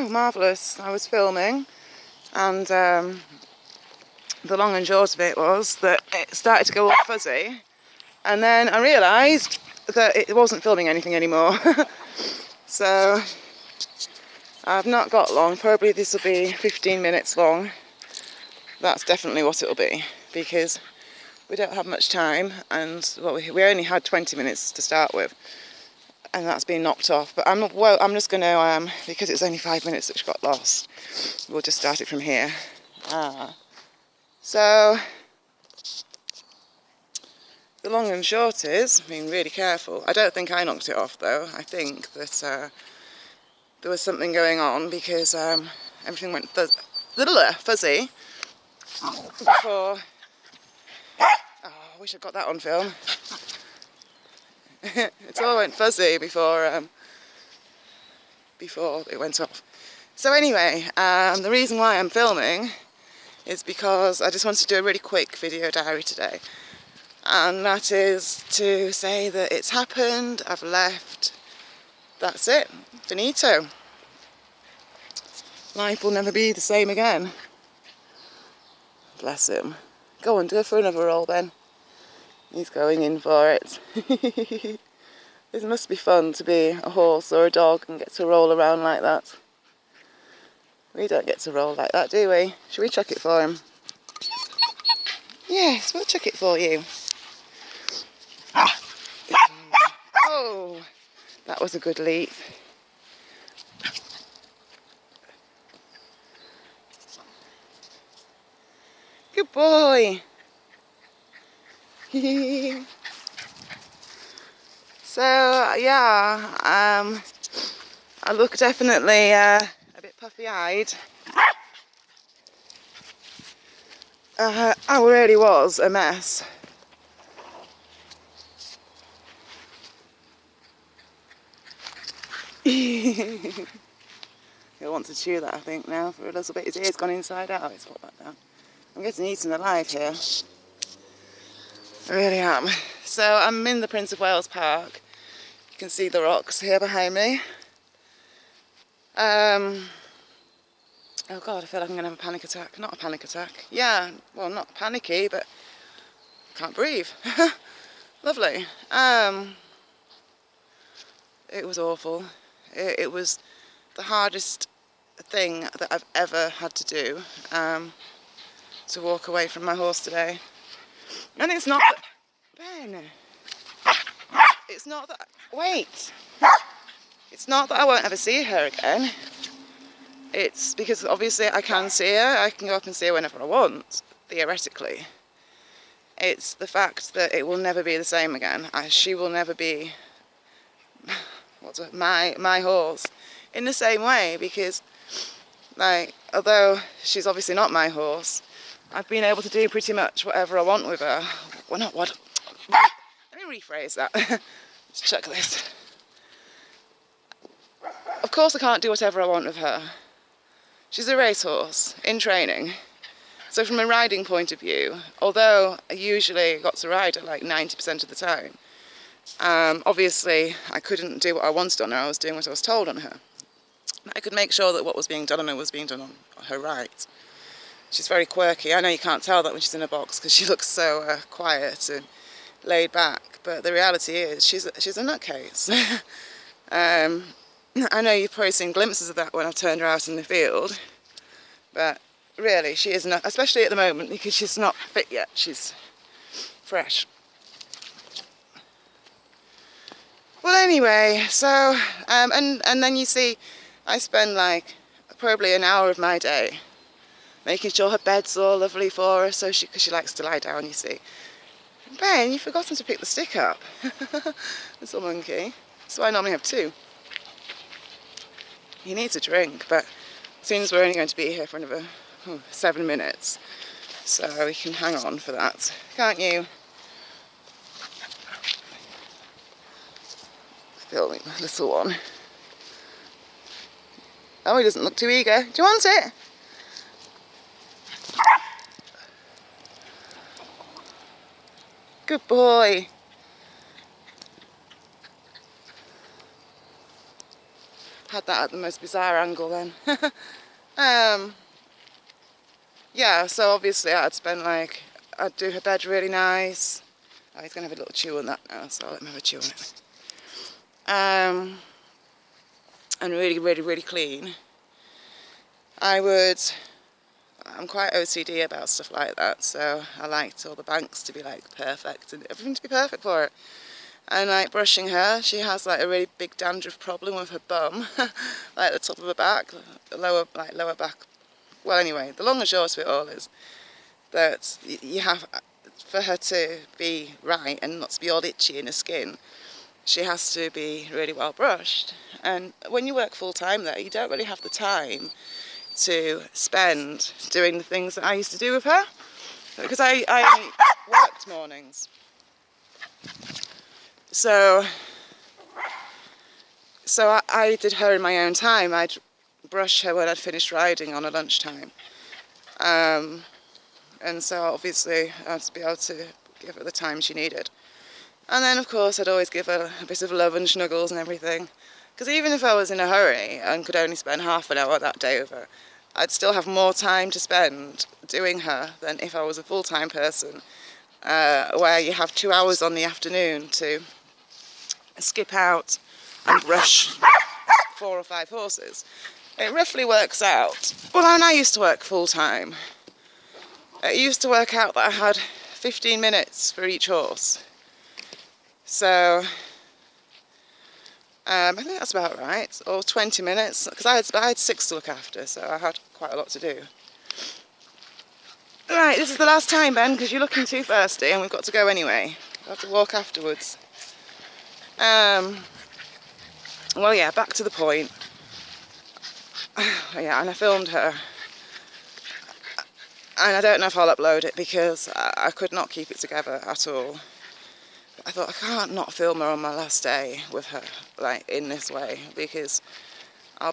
Oh, marvellous. I was filming, and the long and short of it was that it started to go all fuzzy, and then I realised that it wasn't filming anything anymore. So I've not got long. Probably this will be 15 minutes long. That's definitely what it'll be, because we don't have much time, and well, we only had 20 minutes to start with, and that's been knocked off. But I'm just going to, because it's only 5 minutes that she got lost, we'll just start it from here. So the long and short is being really careful. I don't think I knocked it off though. I think that there was something going on, because everything went fuzzy before. Oh, I wish I'd got that on film. It all went fuzzy before it went off. So anyway, the reason why I'm filming is because I just wanted to do a really quick video diary today. And that is to say that it's happened, I've left, that's it, finito. Life will never be the same again. Bless him. Go on, go for another roll, Ben. He's going in for it. It must be fun to be a horse or a dog and get to roll around like that. We don't get to roll like that, do we? Should we chuck it for him? Yes, we'll chuck it for you. Oh, that was a good leap. Good boy. So yeah, I look definitely a bit puffy-eyed. I really was a mess. He'll want to chew that, I think, now for a little bit. His ear's gone inside out. It's put back down. I'm getting eaten alive here. I really am. So I'm in the Prince of Wales Park. You can see the rocks here behind me. Oh God, I feel like I'm going to have a panic attack. Not a panic attack. Yeah, well, not panicky, but can't breathe. Lovely. It was awful. It was the hardest thing that I've ever had to do, to walk away from my horse today. And it's not that... Ben! It's not that... Wait! It's not that I won't ever see her again. It's because obviously I can see her. I can go up and see her whenever I want, theoretically. It's the fact that it will never be the same again. She will never be my horse in the same way, because, like, although she's obviously not my horse, I've been able to do pretty much whatever I want with her. Well, not what... Let me rephrase that. Let's check this. Of course I can't do whatever I want with her. She's a racehorse in training. So from a riding point of view, although I usually got to ride her like 90% of the time, obviously I couldn't do what I wanted on her. I was doing what I was told on her. I could make sure that what was being done on her was being done on her right. She's very quirky. I know you can't tell that when she's in a box because she looks so quiet and laid back, but the reality is she's a nutcase. I know you've probably seen glimpses of that when I've turned her out in the field, but really she is not, especially at the moment because she's not fit yet. She's fresh. Well, anyway, so and then you see, I spend like probably an hour of my day making sure her bed's all lovely for her, so because she likes to lie down, you see. Ben, you've forgotten to pick the stick up. Little monkey. So I normally have two. He needs a drink, but it seems we're only going to be here for another 7 minutes, so we can hang on for that, can't you? Filming the little one. Oh, he doesn't look too eager. Do you want it? Good boy. had that at the most bizarre angle then. Yeah, so obviously I'd do her bed really nice. Oh, he's going to have a little chew on that now, so I'll let him have a chew on it. And really, really, really clean. I'm quite OCD about stuff like that, so I liked all the banks to be like perfect and everything to be perfect for it. And like brushing her, she has like a really big dandruff problem with her bum, like the top of her back, the lower back. Well, anyway, the long and short of it all is that you have, for her to be right and not to be all itchy in her skin, she has to be really well brushed. And when you work full time there, you don't really have the time to spend doing the things that I used to do with her, because I only worked mornings. So I did her in my own time. I'd brush her when I'd finished riding on a lunchtime. And so obviously I had to be able to give her the time she needed. And then of course I'd always give her a bit of love and snuggles and everything. Because even if I was in a hurry and could only spend half an hour that day with her, I'd still have more time to spend doing her than if I was a full-time person, where you have 2 hours on the afternoon to skip out and brush 4 or 5 horses. It roughly works out. Well, when I used to work full-time, it used to work out that I had 15 minutes for each horse. So I think that's about right, or 20 minutes, because I had 6 to look after, so I had quite a lot to do. Right, this is the last time, Ben, because you're looking too thirsty and we've got to go anyway. We'll have to walk afterwards. Well, yeah, back to the point. Yeah, and I filmed her. And I don't know if I'll upload it because I could not keep it together at all. I thought, I can't not film her on my last day with her, like, in this way, because I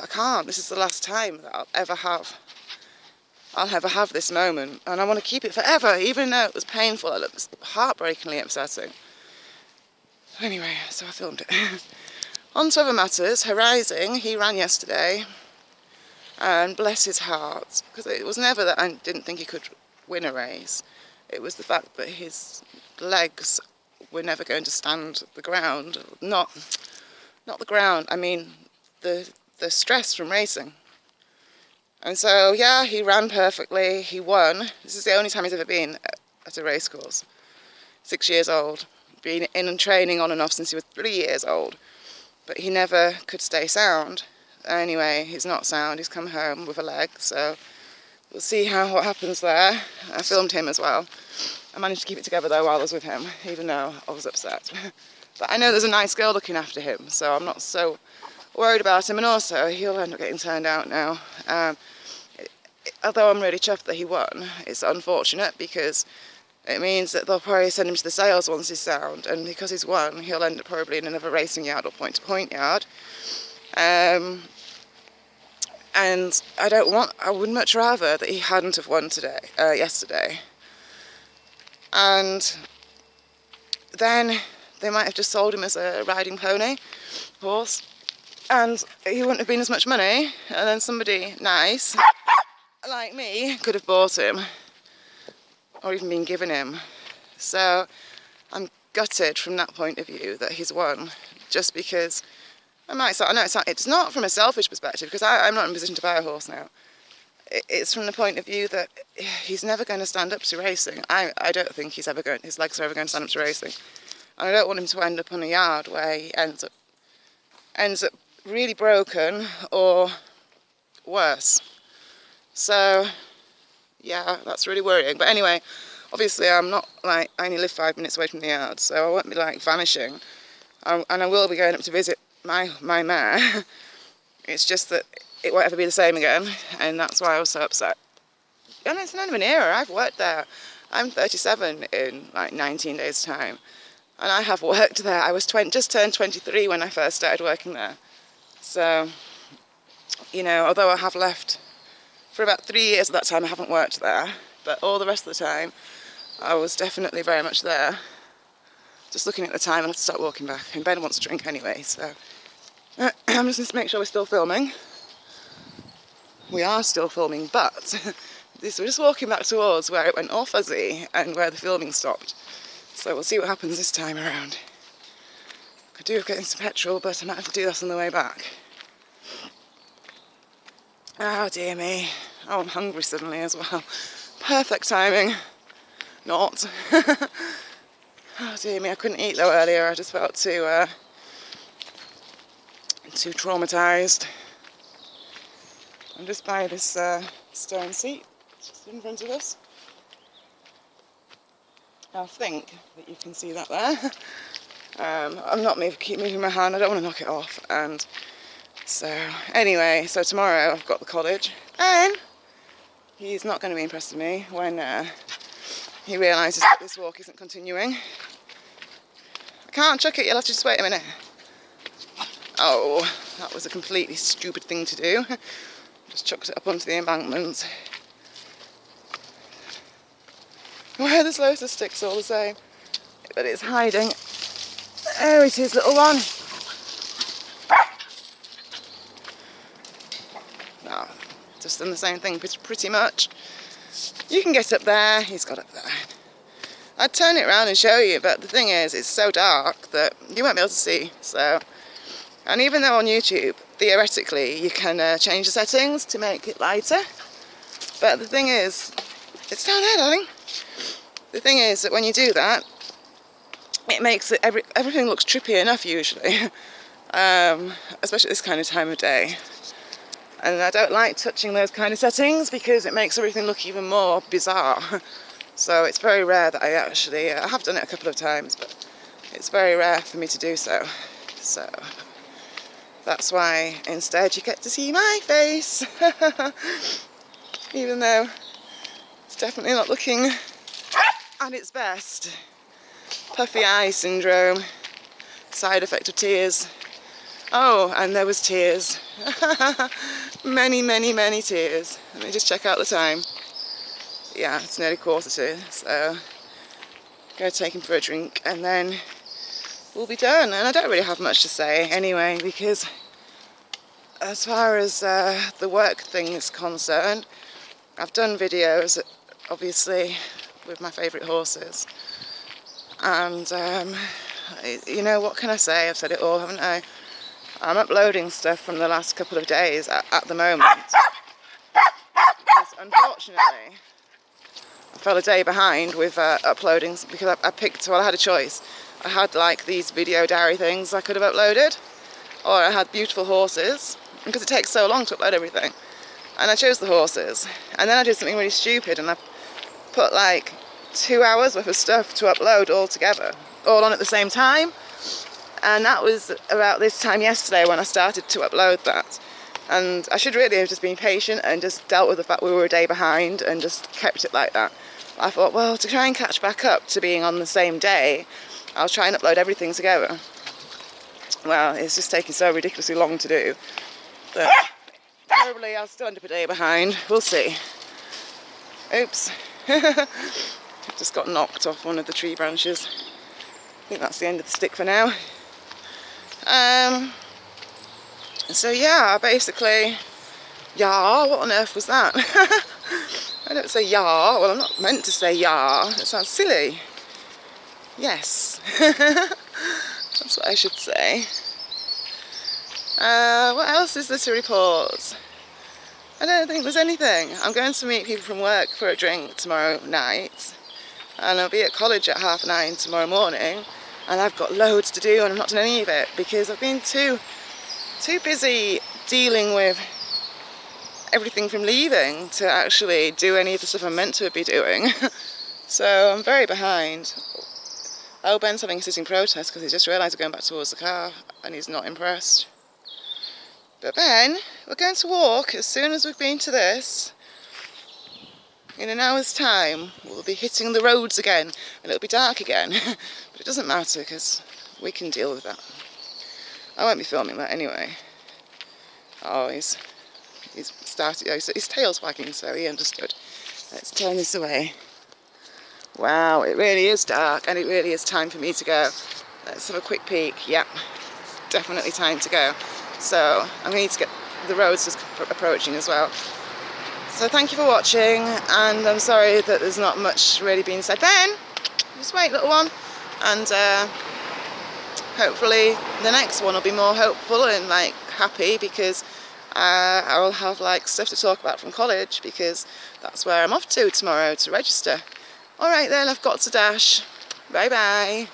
can't. This is the last time that I'll ever have this moment, and I want to keep it forever, even though it was painful. It was heartbreakingly upsetting. Anyway, so I filmed it. On to other matters. Horizon, he ran yesterday, and bless his heart, because it was never that I didn't think he could win a race. It was the fact that his legs were never going to stand the ground. Not the ground, I mean the stress from racing. And so, yeah, he ran perfectly, he won. This is the only time he's ever been at a race course. 6 years old, been in and training on and off since he was 3 years old. But he never could stay sound. Anyway, he's not sound, he's come home with a leg, so we'll see what happens there. I filmed him as well. I managed to keep it together though while I was with him, even though I was upset. But I know there's a nice girl looking after him, so I'm not so worried about him, and also he'll end up getting turned out now. Although I'm really chuffed that he won, it's unfortunate because it means that they'll probably send him to the sales once he's sound, and because he's won, he'll end up probably in another racing yard or point-to-point yard. And I would much rather that he hadn't have won yesterday. And then they might have just sold him as a riding pony horse, and he wouldn't have been as much money, and then somebody nice like me could have bought him or even been given him. So I'm gutted from that point of view that he's won, just because it's not from a selfish perspective, because I'm not in a position to buy a horse now. It's from the point of view that he's never going to stand up to racing. I don't think his legs are ever going to stand up to racing. And I don't want him to end up on a yard where he ends up really broken or worse. So, yeah, that's really worrying. But anyway, obviously I only live 5 minutes away from the yard, so I won't be vanishing. And I will be going up to visit my mare. It's just that it won't ever be the same again, and that's why I was so upset. And it's not even an era. I've worked there. I'm 37 in 19 days' time, and I have worked there. I was just turned 23 when I first started working there. So, although I have left for about 3 years at that time, I haven't worked there, but all the rest of the time I was definitely very much there. Just looking at the time, I'll have to start walking back. And Ben wants a drink anyway, so I'm just going to make sure we're still filming. We are still filming, but we're just walking back towards where it went all fuzzy and where the filming stopped. So we'll see what happens this time around. I do have to get some petrol, but I might have to do that on the way back. Oh dear me. Oh, I'm hungry suddenly as well. Perfect timing. Not. Oh dear me, I couldn't eat though earlier. I just felt too traumatised. I'm just by this stone seat, just in front of us. I think that you can see that there. I'm not keep moving my hand, I don't want to knock it off. And so, anyway, so tomorrow I've got the college. And he's not going to be impressed with me when he realises that this walk isn't continuing. I can't chuck it, you'll have to just wait a minute. Oh, that was a completely stupid thing to do. Just chucked it up onto the embankment. Well, there's loads of sticks all the same. But it's hiding. There it is, little one. Oh, just done the same thing pretty much. You can get up there, he's got up there. I'd turn it around and show you, but the thing is, it's so dark that you won't be able to see. So, and even though on YouTube, theoretically, you can change the settings to make it lighter. But the thing is, it's down there, darling. The thing is that when you do that, it makes it everything looks trippy enough usually, especially this kind of time of day. And I don't like touching those kind of settings because it makes everything look even more bizarre. So it's very rare that I actually, I have done it a couple of times, but it's very rare for me to do so. So that's why instead you get to see my face, even though it's definitely not looking at its best. Puffy eye syndrome, side effect of tears. Oh, and there was tears. Many, many, many tears. Let me just check out the time. Yeah, it's nearly 2:45, so go take him for a drink and then we'll be done. And I don't really have much to say anyway, because as far as the work thing is concerned, I've done videos, obviously, with my favourite horses. And, you know, what can I say? I've said it all, haven't I? I'm uploading stuff from the last couple of days at the moment. Because unfortunately, I fell a day behind with uploading because I had a choice. I had like these video diary things I could have uploaded, or I had beautiful horses, because it takes so long to upload everything. And I chose the horses. And then I did something really stupid and I put like 2 hours worth of stuff to upload all together, all on at the same time. And that was about this time yesterday when I started to upload that. And I should really have just been patient and just dealt with the fact we were a day behind and just kept it like that. I thought, well, to try and catch back up to being on the same day, I'll try and upload everything together. Well, it's just taking so ridiculously long to do that probably I'll still end up a day behind. We'll see. Oops. Just got knocked off one of the tree branches. I think that's the end of the stick for now. So yeah, basically, yeah, what on earth was that? I don't say yeah, well I'm not meant to say yeah, it sounds silly. Yes, that's what I should say. What else is there to report? I don't think there's anything. I'm going to meet people from work for a drink tomorrow night, and I'll be at college at 9:30 tomorrow morning, and I've got loads to do and I've not done any of it because I've been too busy dealing with everything from leaving to actually do any of the stuff I'm meant to be doing. So I'm very behind. Oh, Ben's having a sitting protest because he just realised we're going back towards the car and he's not impressed. But Ben, we're going to walk as soon as we've been to this. In an hour's time, we'll be hitting the roads again and it'll be dark again. But it doesn't matter because we can deal with that. I won't be filming that anyway. Oh, he's started, his tail's wagging, so he understood. Let's turn this away. Wow, it really is dark, and it really is time for me to go. Let's have a quick peek. Yep, definitely time to go. So I'm going to need to get the roads just approaching as well. So thank you for watching, and I'm sorry that there's not much really being said. Ben, just wait, little one. And hopefully the next one will be more hopeful and like happy, because I will have like stuff to talk about from college, because that's where I'm off to tomorrow to register. All right then, I've got to dash. Bye bye.